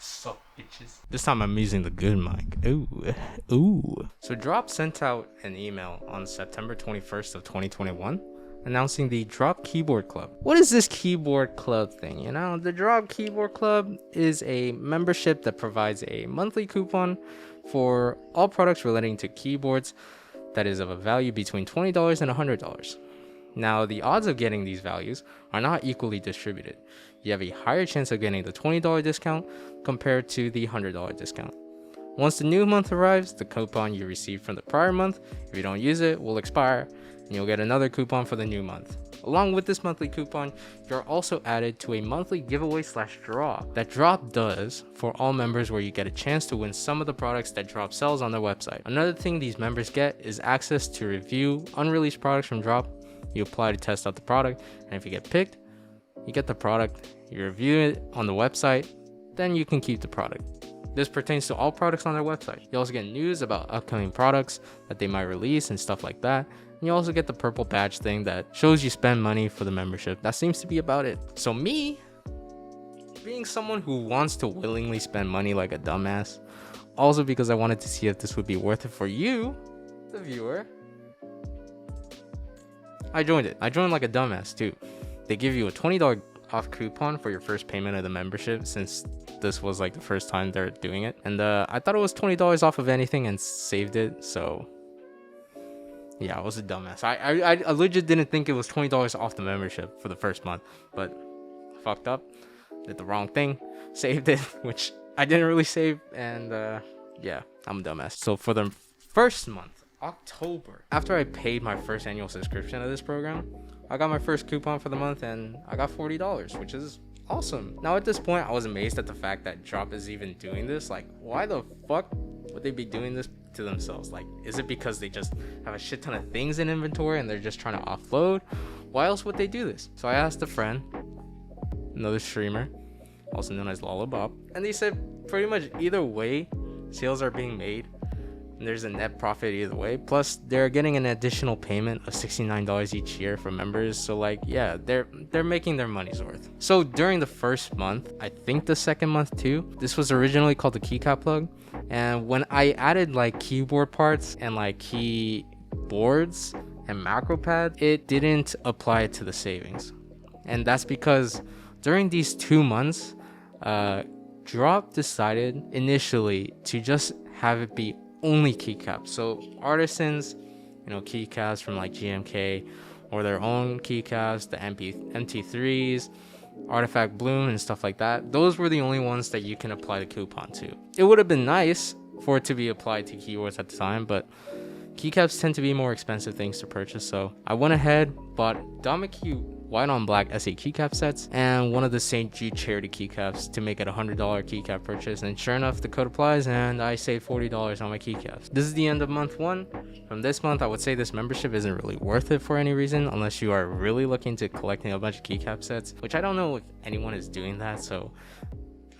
So bitches. This time I'm using the good mic. Ooh. So Drop sent out an email on September 21st of 2021 announcing the Drop Keyboard Club. What is this keyboard club thing? You know, the Drop Keyboard Club is a membership that provides a monthly coupon for all products relating to keyboards that is of a value between $20 and $100. Now, the odds of getting these values are not equally distributed. You have a higher chance of getting the $20 discount compared to the $100 discount. Once the new month arrives, the coupon you received from the prior month, if you don't use it, will expire, and you'll get another coupon for the new month. Along with this monthly coupon, you're also added to a monthly giveaway/draw that Drop does for all members, where you get a chance to win some of the products that Drop sells on their website. Another thing these members get is access to review unreleased products from Drop. You apply to test out the product, and if you get picked, you get the product, you review it on the website, then you can keep the product. This pertains to all products on their website. You also get news about upcoming products that they might release and stuff like that. And you also get the purple badge thing that shows you spend money for the membership. That seems to be about it. So me, being someone who wants to willingly spend money like a dumbass, also because I wanted to see if this would be worth it for you, the viewer, I joined it. I joined like a dumbass too. They give you a $20 off coupon for your first payment of the membership, since this was like the first time they're doing it. And I thought it was $20 off of anything and saved it. So yeah, I was a dumbass. I legit didn't think it was $20 off the membership for the first month, but fucked up, did the wrong thing, saved it, which I didn't really save. And yeah, I'm a dumbass. So for the first month, October, after I paid my first annual subscription to this program, I got my first coupon for the month and I got $40, which is awesome. Now at this point, I was amazed at the fact that Drop is even doing this. Like, why the fuck would they be doing this to themselves? Like, is it because they just have a shit ton of things in inventory and they're just trying to offload? Why else would they do this? So I asked a friend, another streamer, also known as lalaabop, and they said pretty much either way, sales are being made. There's a net profit either way, plus they're getting an additional payment of $69 each year for members. So like, yeah, they're making their money's worth. So during the first month, I think the second month too, this was originally called the keycap plug, and when I added like keyboard parts and like keyboards and macro pad, it didn't apply to the savings. And that's because during these 2 months, Drop decided initially to just have it be only keycaps. So artisans, you know, keycaps from like GMK or their own keycaps, the MT3s, Artifact Bloom and stuff like that, those were the only ones that you can apply the coupon to. It would have been nice for it to be applied to keyboards at the time, but keycaps tend to be more expensive things to purchase, so I went ahead, bought Damaki white on black SA keycap sets and one of the St. Jude charity keycaps to make it a $100 keycap purchase, and sure enough, the code applies and I saved $40 on my keycaps. This is the end of month 1. From this month, I would say this membership isn't really worth it for any reason unless you are really looking to collecting a bunch of keycap sets, which I don't know if anyone is doing that, so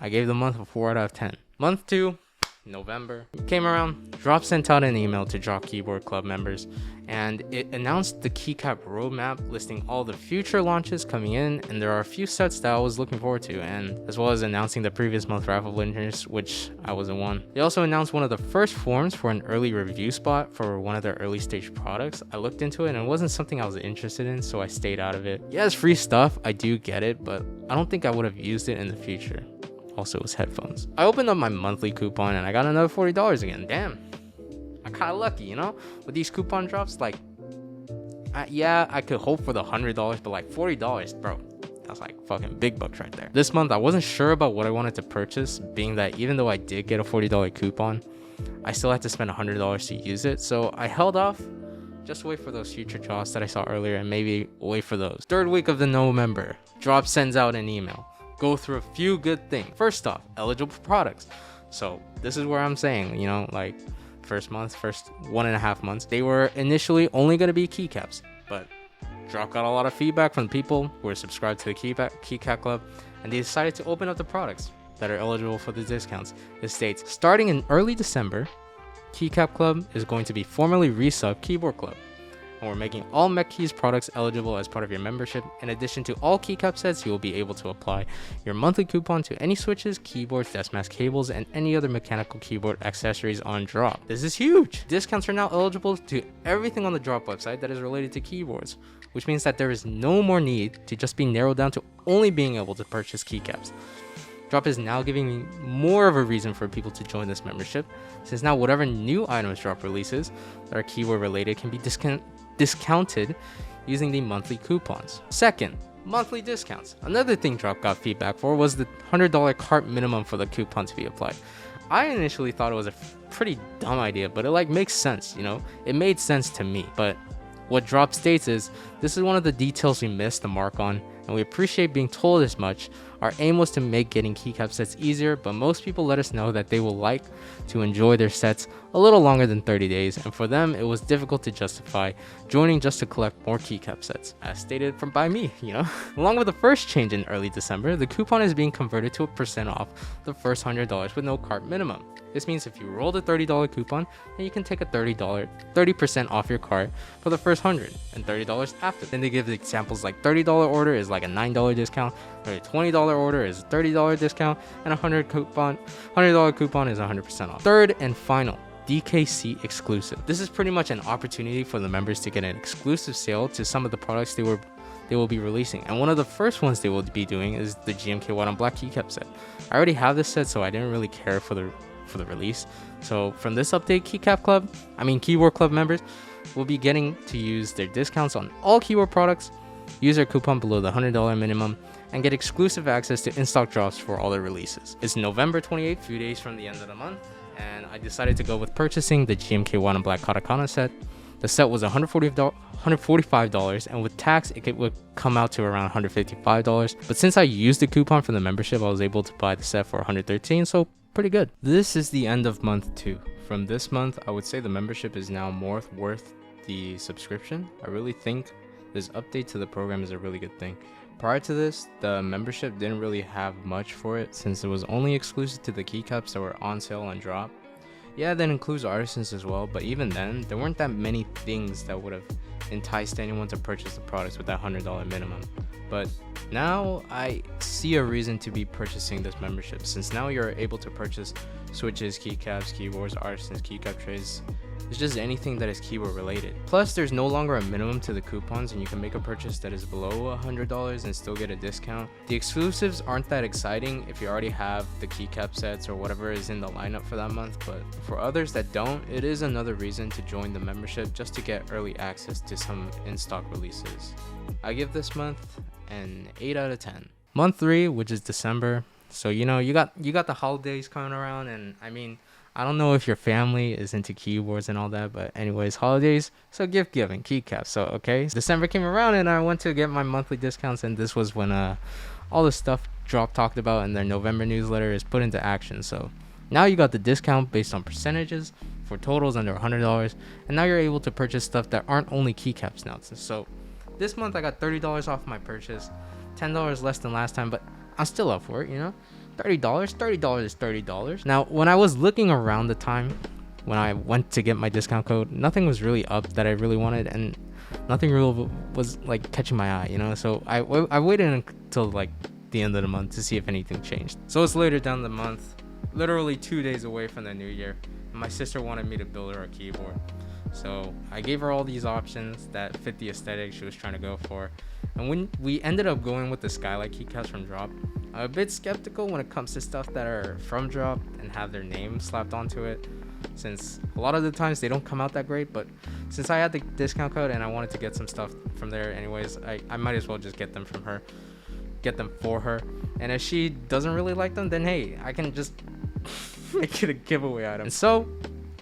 I gave the month a 4 out of 10. Month 2, November came around. Drop sent out an email to Drop Keyboard Club members, and it announced the keycap roadmap listing all the future launches coming in, and there are a few sets that I was looking forward to, and as well as announcing the previous month raffle winners, which I wasn't one. They also announced one of the first forms for an early review spot for one of their early stage products. I looked into it and it wasn't something I was interested in, so I stayed out of it. Yeah, it's free stuff, I do get it, but I don't think I would have used it in the future. Also, it was headphones. I opened up my monthly coupon and I got another $40 again. Damn, I'm kind of lucky, you know, with these coupon drops. Like, yeah, I could hope for the $100, but like $40, bro, that's like fucking big bucks right there. This month I wasn't sure about what I wanted to purchase, being that even though I did get a $40 coupon, I still had to spend $100 to use it. So I held off, just wait for those future drops that I saw earlier, and maybe wait for those. Third week of the November, Drop sends out an email. Go through a few good things. First off, eligible products. So this is where I'm saying, you know, like first 1.5 months, they were initially only going to be keycaps, but Drop got a lot of feedback from people who were subscribed to the keycap club, and they decided to open up the products that are eligible for the discounts. It states, starting in early December, Keycap Club is going to be formally resubbed Keyboard Club. and we're making all MechKeys products eligible as part of your membership. In addition to all keycap sets, you will be able to apply your monthly coupon to any switches, keyboards, desk mask cables, and any other mechanical keyboard accessories on Drop. This is huge! Discounts are now eligible to everything on the Drop website that is related to keyboards, which means that there is no more need to just be narrowed down to only being able to purchase keycaps. Drop is now giving me more of a reason for people to join this membership, since now whatever new items Drop releases that are keyword related can be discounted using the monthly coupons. Second, monthly discounts. Another thing Drop got feedback for was the $100 cart minimum for the coupon to be applied. I initially thought it was a pretty dumb idea, but it makes sense, It made sense to me. But what Drop states is, this is one of the details we missed the mark on, and we appreciate being told as much. Our aim was to make getting keycap sets easier, but most people let us know that they will like to enjoy their sets a little longer than 30 days, and for them it was difficult to justify joining just to collect more keycap sets, as stated by me, Along with the first change in early December, the coupon is being converted to a % off the first $100 with no cart minimum. This means if you roll the $30 coupon, then you can take a 30% off your cart for the first $100 and $30 after. Then they give examples like $30 order is like a $9 discount, or a $20 order is a $30 discount, and a $100 coupon is 100% off. Third and final, DKC exclusive. This is pretty much an opportunity for the members to get an exclusive sale to some of the products they will be releasing, and one of the first ones they will be doing is the GMK White on Black keycap set. I already have this set, so I didn't really care for the release. So from this update, Keyboard Club members will be getting to use their discounts on all keyboard products, use their coupon below the $100 minimum, and get exclusive access to in-stock drops for all their releases. It's November 28th, few days from the end of the month, and I decided to go with purchasing the GMK White on Black Katakana set. The set was $145, and with tax, it would come out to around $155. But since I used the coupon for the membership, I was able to buy the set for $113, so pretty good. This is the end of month 2. From this month, I would say the membership is now more worth the subscription. I really think this update to the program is a really good thing. Prior to this, the membership didn't really have much for it since it was only exclusive to the keycaps that were on sale on Drop. Yeah, that includes artisans as well, but even then, there weren't that many things that would have enticed anyone to purchase the products with that $100 minimum. But now I see a reason to be purchasing this membership, since now you're able to purchase switches, keycaps, keyboards, artisans, keycap trays. It's just anything that is keyboard related. Plus, there's no longer a minimum to the coupons, and you can make a purchase that is below $100 and still get a discount. The exclusives aren't that exciting if you already have the keycap sets or whatever is in the lineup for that month, but for others that don't, it is another reason to join the membership just to get early access to some in-stock releases. I give this month an 8 out of 10. Month 3, which is December. So you got the holidays coming around, and I don't know if your family is into keyboards and all that, but anyways, holidays, so gift giving, keycaps. So okay, December came around and I went to get my monthly discounts, and this was when all the stuff Drop talked about in their November newsletter is put into action. So now you got the discount based on percentages for totals under $100, and now you're able to purchase stuff that aren't only keycaps now. So this month I got $30 off my purchase, $10 less than last time, but I'm still up for it, $30 is $30. Now, when I was looking around the time when I went to get my discount code, nothing was really up that I really wanted, and nothing really was catching my eye, so I waited until the end of the month to see if anything changed. So it's later down the month, literally 2 days away from the new year, and my sister wanted me to build her a keyboard. So I gave her all these options that fit the aesthetic she was trying to go for, and when we ended up going with the Skylight keycaps from Drop, I'm a bit skeptical when it comes to stuff that are from Drop and have their name slapped onto it, since a lot of the times they don't come out that great. But since I had the discount code and I wanted to get some stuff from there anyways, I might as well just get them for her. And if she doesn't really like them, then hey, I can just make it a giveaway item. And so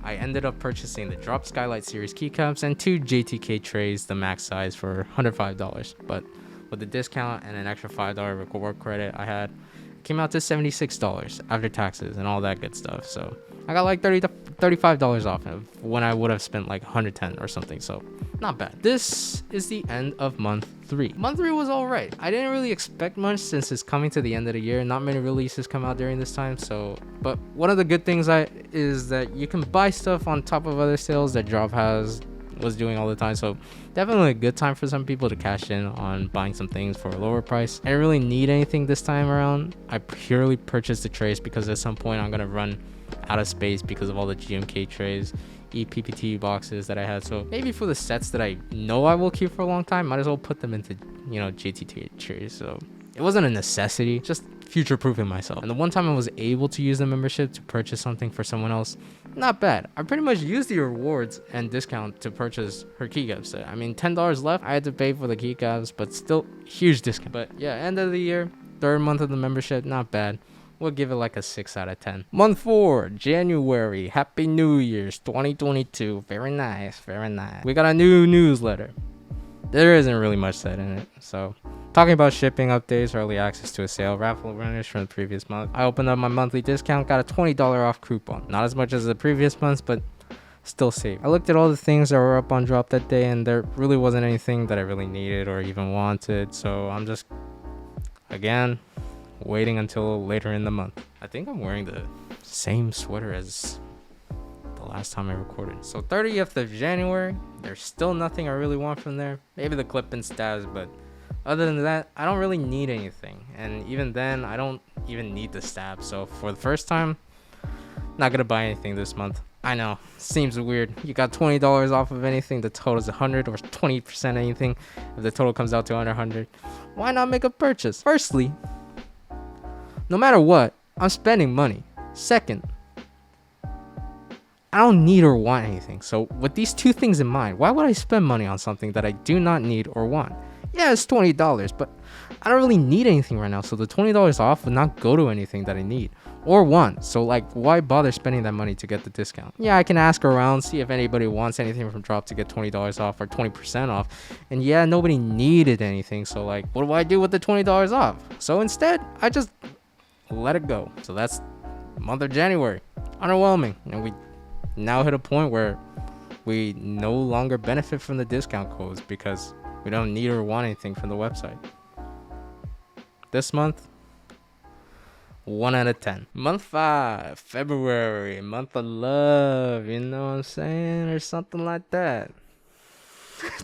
I ended up purchasing the Drop Skylight series keycaps and 2 JTK trays, the max size, for $105. But with the discount and an extra $5 reward credit I had, it came out to $76 after taxes and all that good stuff. So I got $30 to $35 off when I would have spent $110 or something. So not bad. This is the end of month 3. Month 3 was alright. I didn't really expect much since it's coming to the end of the year. Not many releases come out during this time. But one of the good things is that you can buy stuff on top of other sales that Drop has, was doing all the time. So definitely a good time for some people to cash in on buying some things for a lower price. I didn't really need anything this time around. I purely purchased the trays because at some point I'm gonna run out of space because of all the GMK trays, EPPT boxes that I had. So maybe for the sets that I know I will keep for a long time, might as well put them into, you know, JTT trays. So it wasn't a necessity, just future proofing myself. And the one time I was able to use the membership to purchase something for someone else, not bad. I pretty much used the rewards and discount to purchase her keycaps set. I mean, $10 left. I had to pay for the keycaps, but still huge discount. But yeah, end of the year, 3rd month of the membership, not bad. We'll give it like a 6 out of 10. Month 4, January. Happy New Year's 2022. Very nice, very nice. We got a new newsletter. There isn't really much said in it. So, talking about shipping updates, early access to a sale, raffle winners from the previous month. I opened up my monthly discount, got a $20 off coupon. Not as much as the previous months, but still safe. I looked at all the things that were up on drop that day, and there really wasn't anything that I really needed or even wanted. So, I'm just, again, waiting until later in the month. I think I'm wearing the same sweater as the last time I recorded. So 30th of January, there's still nothing I really want from there. Maybe the clip and stabs, but other than that, I don't really need anything. And even then, I don't even need the stab. So for the first time, not gonna buy anything this month. I know, seems weird. You got $20 off of anything, the total is 100 or 20% anything. If the total comes out to under 100, why not make a purchase? Firstly, no matter what, I'm spending money. Second, I don't need or want anything. So with these two things in mind, why would I spend money on something that I do not need or want? Yeah, it's $20, but I don't really need anything right now. So the $20 off would not go to anything that I need or want. So like, why bother spending that money to get the discount? Yeah, I can ask around, see if anybody wants anything from drop to get $20 off or 20% off. And yeah, nobody needed anything. So like, what do I do with the $20 off? So instead, I just let it go. So that's month of January. Underwhelming. And we now hit a point where we no longer benefit from the discount codes because we don't need or want anything from the website. This month, 1 out of 10. Month 5, February, month of love, you know what I'm saying, or something like that.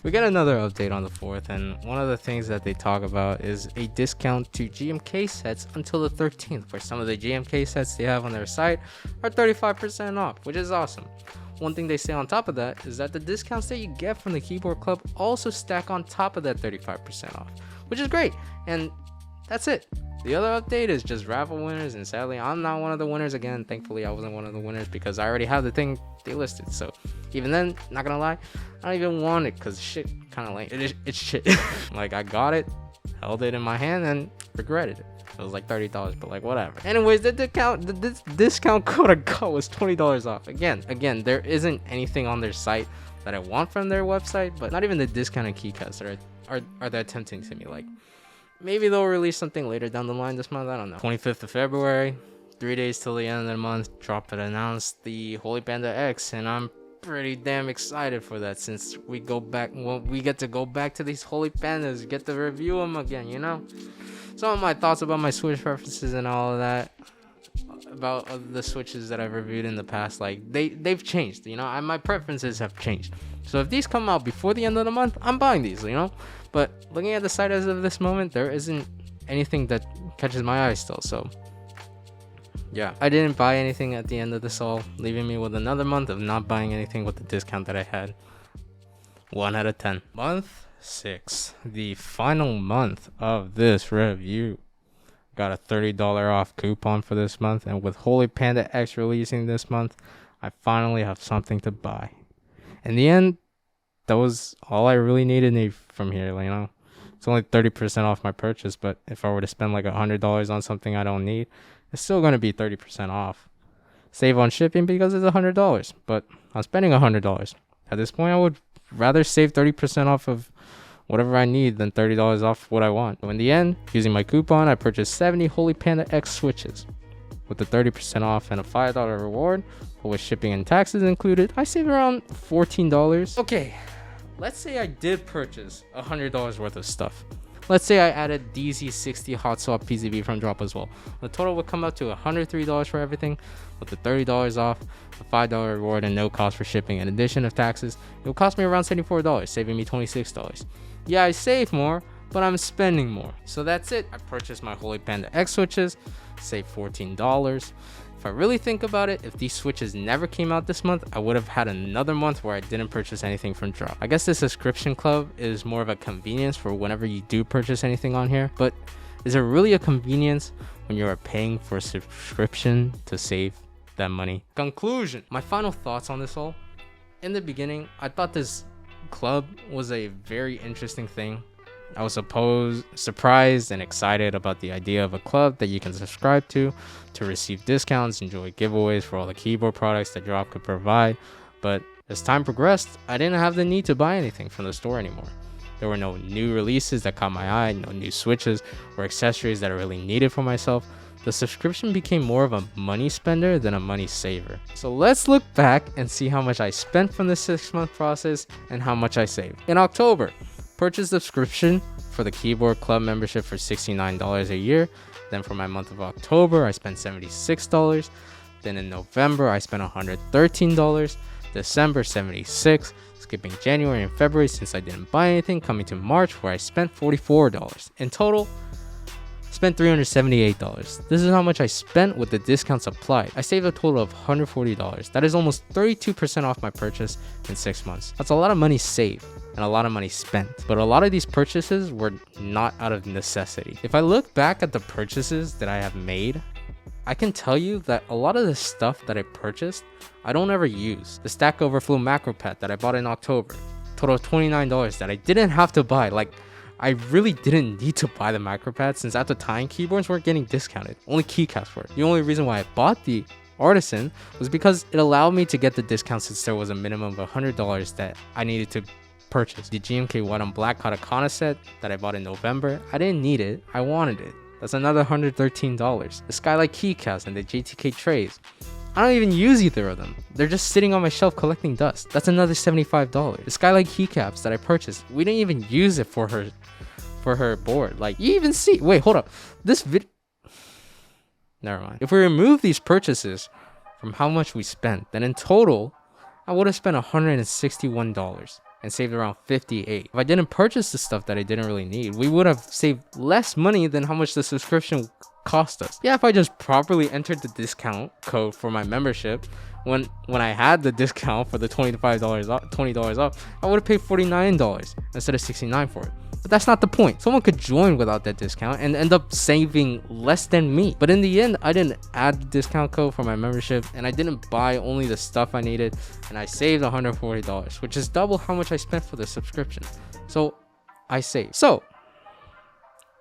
We got another update on the 4th, and one of the things that they talk about is a discount to GMK sets until the 13th, where some of the GMK sets they have on their site are 35% off, which is awesome. One thing they say on top of that is that the discounts that you get from the Keyboard Club also stack on top of that 35% off, which is great. And that's it. The other update is just raffle winners, and sadly I'm not one of the winners again. Thankfully I wasn't one of the winners because I already have the thing they listed. So even then, not gonna lie, I don't even want it because shit kind of lame. It's shit. Like, I got it, held it in my hand, and regretted it. It was like $30, but like, whatever. Anyways, the discount code I got was $20 off. Again, there isn't anything on their site that I want from their website, but not even the discounted keycaps are that tempting to me. Like, maybe they'll release something later down the line this month. I don't know. 25th of February, 3 days till the end of the month, Drop It announced the Holy Panda X, and I'm pretty damn excited for that since we get to go back to these Holy Pandas, get to review them again, you know? Some of my thoughts about my Switch preferences and all of that, about the Switches that I've reviewed in the past, like, they've changed, you know? My preferences have changed. So if these come out before the end of the month, I'm buying these, you know? But looking at the site as of this moment, there isn't anything that catches my eye still, so yeah. I didn't buy anything at the end of this all, leaving me with another month of not buying anything with the discount that I had. 1 out of 10. Month 6, the final month of this review. Got a $30 off coupon for this month, and with Holy Panda X releasing this month, I finally have something to buy. In the end, that was all I really needed from here, you know? It's only 30% off my purchase, but if I were to spend like $100 on something I don't need, it's still going to be 30% off. Save on shipping because it's $100, but I'm spending $100. At this point, I would rather save 30% off of whatever I need than $30 off what I want. So in the end, using my coupon, I purchased 70 Holy Panda X Switches. With the 30% off and a $5 reward, but with shipping and taxes included, I saved around $14. Okay, let's say I did purchase $100 worth of stuff. Let's say I added DZ60 hot swap PZB from Drop as well. The total would come up to $103 for everything, with the $30 off, the $5 reward, and no cost for shipping. In addition of taxes, it will cost me around $74, saving me $26. Yeah, I save more, but I'm spending more. So that's it. I purchased my Holy Panda X switches, saved $14. If I really think about it, if these switches never came out this month, I would have had another month where I didn't purchase anything from Drop. I guess the subscription club is more of a convenience for whenever you do purchase anything on here, but is it really a convenience when you are paying for a subscription to save that money? Conclusion. My final thoughts on this all. In the beginning, I thought this club was a very interesting thing. I was surprised and excited about the idea of a club that you can subscribe to receive discounts, enjoy giveaways for all the keyboard products that Drop could provide. But as time progressed, I didn't have the need to buy anything from the store anymore. There were no new releases that caught my eye, no new switches or accessories that I really needed for myself. The subscription became more of a money spender than a money saver. So let's look back and see how much I spent from the 6-month process and how much I saved. In October, purchased subscription for the keyboard club membership for $69 a year. Then for my month of October, I spent $76. Then in November, I spent $113. December, $76. Skipping January and February since I didn't buy anything, coming to March where I spent $44. In total, spent $378. This is how much I spent with the discounts applied. I saved a total of $140. That is almost 32% off my purchase in 6 months. That's a lot of money saved and a lot of money spent. But a lot of these purchases were not out of necessity. If I look back at the purchases that I have made, I can tell you that a lot of the stuff that I purchased, I don't ever use. The Stack Overflow macro pad that I bought in October, total of $29 that I didn't have to buy. Like, I really didn't need to buy the macro pad since at the time keyboards weren't getting discounted. Only keycaps were. The only reason why I bought the Artisan was because it allowed me to get the discount since there was a minimum of $100 that I needed to purchase. The GMK White on Black Katakana set that I bought in November, I didn't need it, I wanted it. That's another $113. The Skylight keycaps and the JTK trays, I don't even use either of them. They're just sitting on my shelf collecting dust. That's another $75. The Skylight keycaps that I purchased, we didn't even use it for her board. Like, you even see, wait, hold up. This video, never mind. If we remove these purchases from how much we spent, then in total, I would have spent $161 and saved around $58. If I didn't purchase the stuff that I didn't really need, we would have saved less money than how much the subscription cost us. Yeah, if I just properly entered the discount code for my membership, when I had the discount for the $20 off, I would have paid $49 instead of $69 for it. But that's not the point. Someone could join without that discount and end up saving less than me. But in the end, I didn't add the discount code for my membership and I didn't buy only the stuff I needed, and I saved $140, which is double how much I spent for the subscription. So I saved. So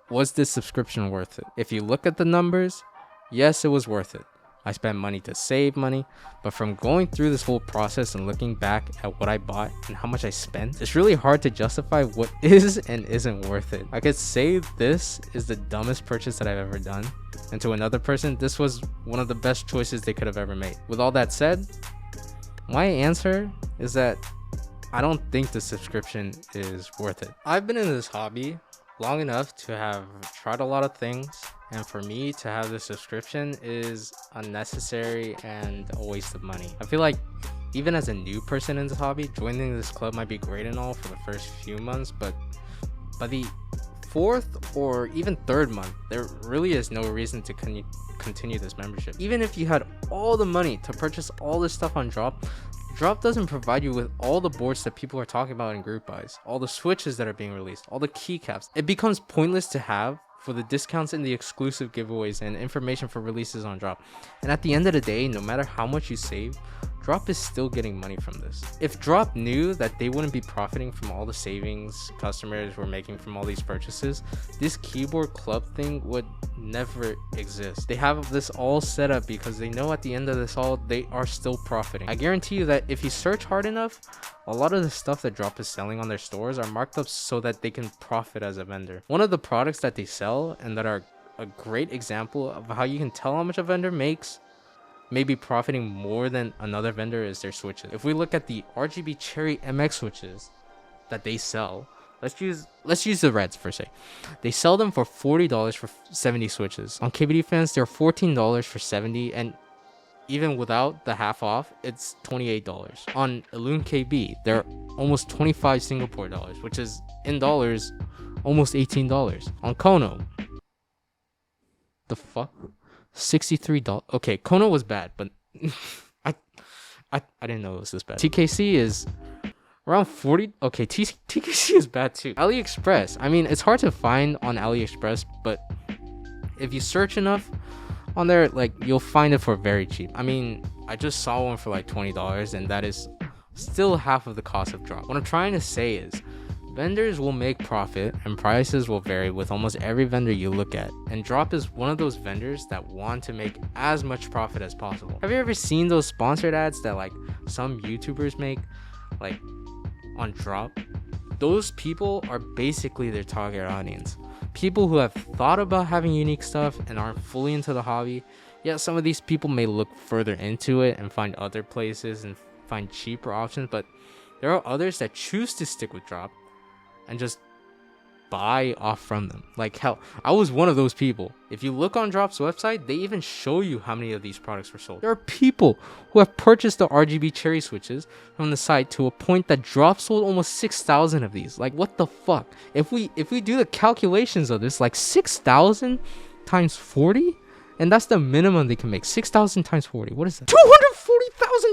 was this subscription worth it? If you look at the numbers, yes, it was worth it. I spent money to save money, but from going through this whole process and looking back at what I bought and how much I spent, it's really hard to justify what is and isn't worth it. I could say this is the dumbest purchase that I've ever done, and to another person, this was one of the best choices they could have ever made. With all that said, my answer is that I don't think the subscription is worth it. I've been in this hobby long enough to have tried a lot of things, and for me to have the subscription is unnecessary and a waste of money. I feel like even as a new person in this hobby, joining this club might be great and all for the first few months, but by the 4th or even 3rd month, there really is no reason to continue this membership. Even if you had all the money to purchase all this stuff on Drop doesn't provide you with all the boards that people are talking about in group buys, all the switches that are being released, all the keycaps. It becomes pointless to have for the discounts and the exclusive giveaways and information for releases on Drop. And at the end of the day, no matter how much you save, Drop is still getting money from this. If Drop knew that they wouldn't be profiting from all the savings customers were making from all these purchases, this keyboard club thing would never exist. They have this all set up because they know at the end of this all, they are still profiting. I guarantee you that if you search hard enough, a lot of the stuff that Drop is selling on their stores are marked up so that they can profit as a vendor. One of the products that they sell and that are a great example of how you can tell how much a vendor makes, maybe profiting more than another vendor, is their switches. If we look at the RGB Cherry MX switches that they sell, let's use the Reds for say. They sell them for $40 for 70 switches. On KBD fans, they're $14 for 70, and even without the half off, it's $28. On Illume KB, they're almost 25 Singapore dollars, which is in dollars almost $18. On Kono, the fuck, $63. Okay, Kono was bad, but I didn't know it was this bad. TKC is around 40. Okay, TKC is bad too. AliExpress, I mean, it's hard to find on AliExpress, but if you search enough on there, like, you'll find it for very cheap. I mean, I just saw one for like $20, and that is still half of the cost of drop. What I'm trying to say is, vendors will make profit and prices will vary with almost every vendor you look at, and drop is one of those vendors that want to make as much profit as possible. Have you ever seen those sponsored ads that like some YouTubers make, like on drop? Those people are basically their target audience. People who have thought about having unique stuff and aren't fully into the hobby. Yeah, some of these people may look further into it and find other places and find cheaper options, but there are others that choose to stick with drop and just buy off from them. Like, hell, I was one of those people. If you look on Drop's website, they even show you how many of these products were sold. There are people who have purchased the RGB cherry switches from the site to a point that Drop sold almost 6,000 of these. Like, what the fuck? If we do the calculations of this, like 6,000 times 40, and that's the minimum they can make. 6,000 times 40. What is that?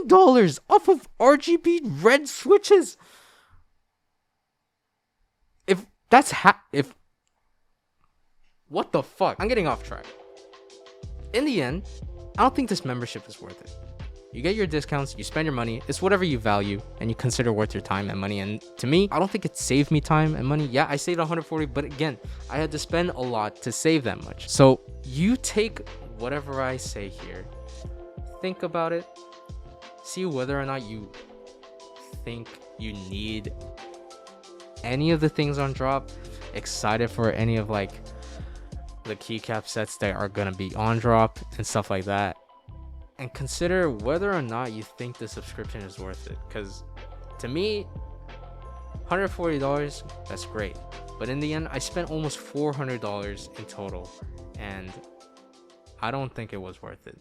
$240,000 off of RGB red switches. What the fuck? I'm getting off track. In the end, I don't think this membership is worth it. You get your discounts, you spend your money, it's whatever you value and you consider worth your time and money. And to me, I don't think it saved me time and money. Yeah, I saved 140, but again, I had to spend a lot to save that much. So you take whatever I say here, think about it, see whether or not you think you need any of the things on drop, excited for any of like the keycap sets that are gonna be on drop and stuff like that, and consider whether or not you think the subscription is worth it. Because to me, $140, that's great, but in the end I spent almost $400 in total, and I don't think it was worth it.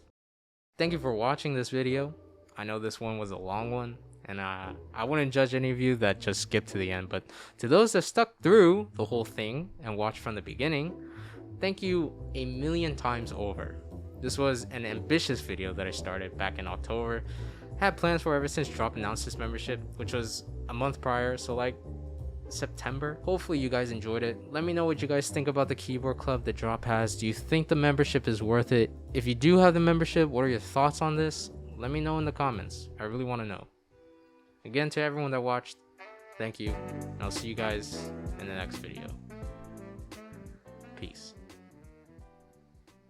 Thank you for watching this video. I know this one was a long one, and I wouldn't judge any of you that just skipped to the end, but to those that stuck through the whole thing and watched from the beginning, thank you a million times over. This was an ambitious video that I started back in October. Had plans for ever since Drop announced this membership, which was a month prior, so like September. Hopefully you guys enjoyed it. Let me know what you guys think about the keyboard club that Drop has. Do you think the membership is worth it? If you do have the membership, what are your thoughts on this? Let me know in the comments. I really want to know. Again, to everyone that watched, thank you, and I'll see you guys in the next video. Peace.